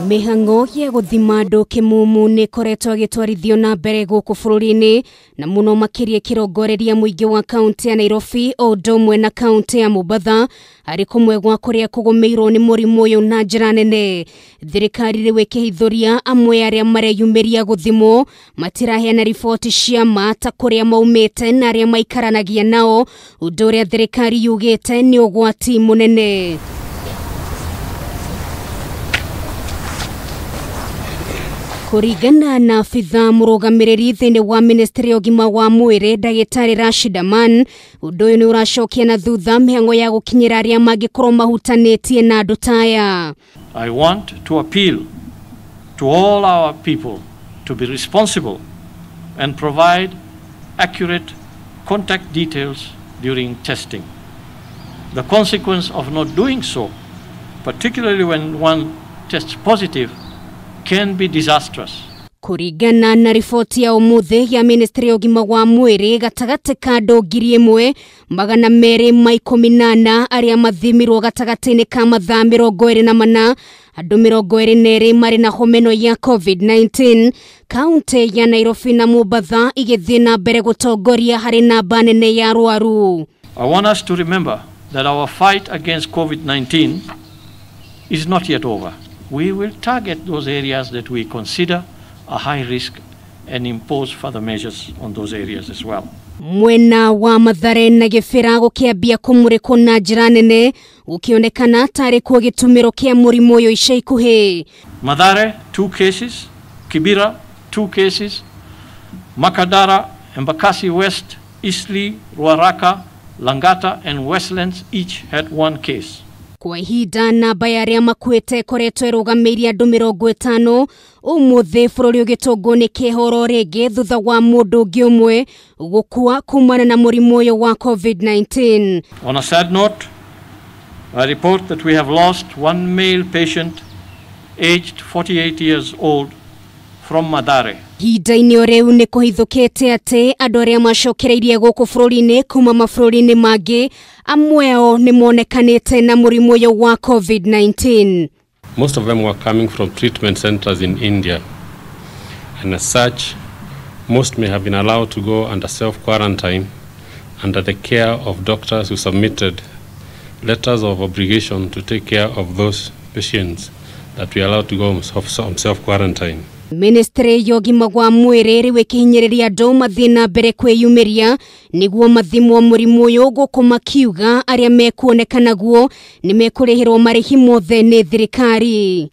Mihango ya guthima andu kimumu ni koretwo gitwarithio na mbere guku bururi-ini na muno makiria kirongoreria muingi wa kaunti ya Nairobi o ndomwe na kaunti ya Mombasa ari kumwe gwa kuria kugumirwo ni murimu uyu na njira nene. Thirikari riu ikihithuria amwe aria mareyumiria guthimwo matiraheana riboti cia mata kuria maumite na aria maikaranagia nao, undu uria thirikari yugite ni ugwati munene. Kuringana na afitha murugamiriri thiini wa ministry ya Ugima wa Mwiri Dagitari Rashida Man, undu uyu ni uracokia na thutha mihango ya gukinyira aria mangikorwo mahutanitie na andu taya. I want to appeal to all our people to be responsible and provide accurate contact details during testing. The consequence of not doing so, particularly when one tests positive, can be disastrous. Kuringana na riboti ya umuthi ya ministry ya Ugima wa Mwiri gatagati ka andu 1,218 aria mathimirwo gatagati-ini ka mathaa 24 andu 22 mari na homeno ya COVID-19, kaunti ya Nairobi na Mombasa igithii na mbere gutongoria hari namba nene ya arwaru. I want us to remember that our fight against COVID-19 is not yet over. We will target those areas that we consider a high risk and impose further measures on those areas as well. Mwena wa Mathare na Gibira gukiambia kumurikwo na njira nene ukionekana tari kwa gitumiro kia murimu uyu ica ikuhi. Mathare 2 cases, Kibera 2 cases, Makadara, Embakasi West, Eastleigh, Ruaraka, Langata and Westlands each had 1 case. Kwa ihinda namba ya aria makuite koretwo irugamiria andu 50 umuthi bururi ugitungwo ni kihoro ringi thutha wa mundu ungi umwe gukua kuumana na murimu uyu wa COVID-19. On a sad note, I report that we have lost one male patient aged 48 years old from Mathare. Hinda-ini o riu ni kuhithukite ati andu aria macokereirie guku bururi-ini kuma mabururi-ini mangi amwe ao ni monekanite na murimu uyu wa COVID-19. Most of them were coming from treatment centers in India, and as such, most may have been allowed to go under self-quarantine under the care of doctors who submitted letters of obligation to take care of those patients that we allowed to go on self-quarantine. Ministry ya Ugima wa Mwiri riu ikihinyiriria andu mathii na mbere kwiyumiria niguo mathimwo murimu uyu guku makiuga aria mekuonekana guo ni mekurihirwo marihi mothe ni thirikari.